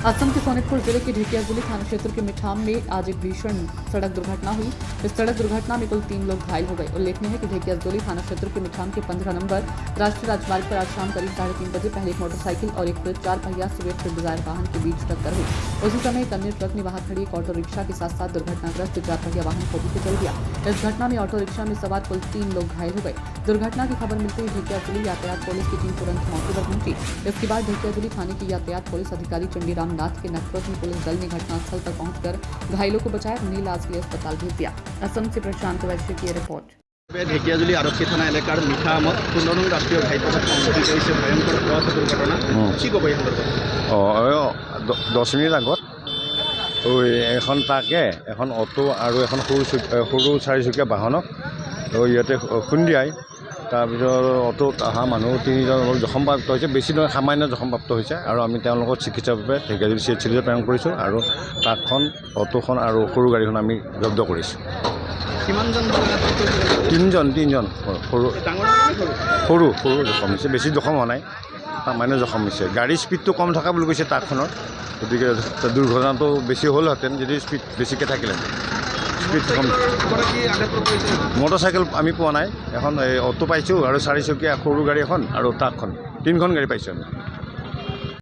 असम के सोनितपुर जिले के ढेकियाजुली थाना क्षेत्र के मिठाम में आज एक भीषण सड़क दुर्घटना हुई। इस सड़क दुर्घटना में कुल 3 लोग घायल हो गए। उल्लेखनीय है कि ढेकियाजुली थाना क्षेत्र के मिठाम के 15 नंबर राष्ट्रीय राजमार्ग पर आज शाम करीब 3:30 बजे पहले एक मोटरसाइकिल और एक 4 पहिया स्विफ्ट डिजायर वाहन के बीच टक्कर हुई। उसी समय एक अन्य ट्रक ने वहां खड़ी एक ऑटो रिक्शा के साथ साथ दुर्घटनाग्रस्त 4 पहिया वाहन को भी कुचल दिया। इस घटना में ऑटो रिक्शा में सवार कुल 3 लोग घायल हो गए। दुर्घटना की खबर मिलते ही ढेकियाजुली यातायात पुलिस की टीम तुरंत मौके पर पहुंची। इसके बाद ढेकियाजुली थाने की यातायात पुलिस अधिकारी चंडीराम नाथ के नेतृत्व में पुलिस दल ने घटनास्थल पर पहुंचकर घायलों को बचाया, उन्हें इलाज के लिए अस्पताल भेज दिया। असम से प्रशांत वैश्य की रिपोर्ट। ঢেকিয়াজুলি আৰক্ষী থানা এলেকাৰ মিঠামত 15 নং ৰাষ্ট্ৰীয় ঘাইপথত সংঘটিত হৈছে ভয়ংকৰ পথ দুৰ্ঘটনা। কি ক'ব এই সন্দৰ্ভত? 10 মিনিট আগত এখন ট্ৰাকে এখন অটো আৰু এখন সৰু চাৰিচকীয়া বাহনক ইয়াতে খুন্দিয়াই তাৰপিছত অটোত অহা মানুহ 3জন জখমপ্ৰাপ্ত হৈছে। বেছি নহয়, সামান্য জখমপ্ৰাপ্ত হৈছে আৰু আমি তেওঁলোকক চিকিৎসাৰ বাবে ঢেকিয়াজুলি চিকিৎসালয়লৈ প্ৰেৰণ কৰিছোঁ আৰু ট্ৰাকখন, অটোখন আৰু সৰু গাড়ীখন আমি জব্দ কৰিছোঁ। তিনিজন সৰু জখম হৈছে, বেছি জখম হোৱা নাই, সামান্য জখম হৈছে। গাড়ীৰ স্পীডটো কম থকা বুলি কৈছে ট্ৰাকখনৰ, গতিকে দুৰ্ঘটনাটো বেছি হ'লহেঁতেন যদি স্পীড বেছিকৈ থাকিলেহেঁতেন। স্পীড কম। মটৰচাইকেল আমি পোৱা নাই, এখন অটো পাইছোঁ আৰু 4 চকীয়া সৰু গাড়ী এখন আৰু ট্ৰাকখন, 3খন গাড়ী পাইছোঁ আমি।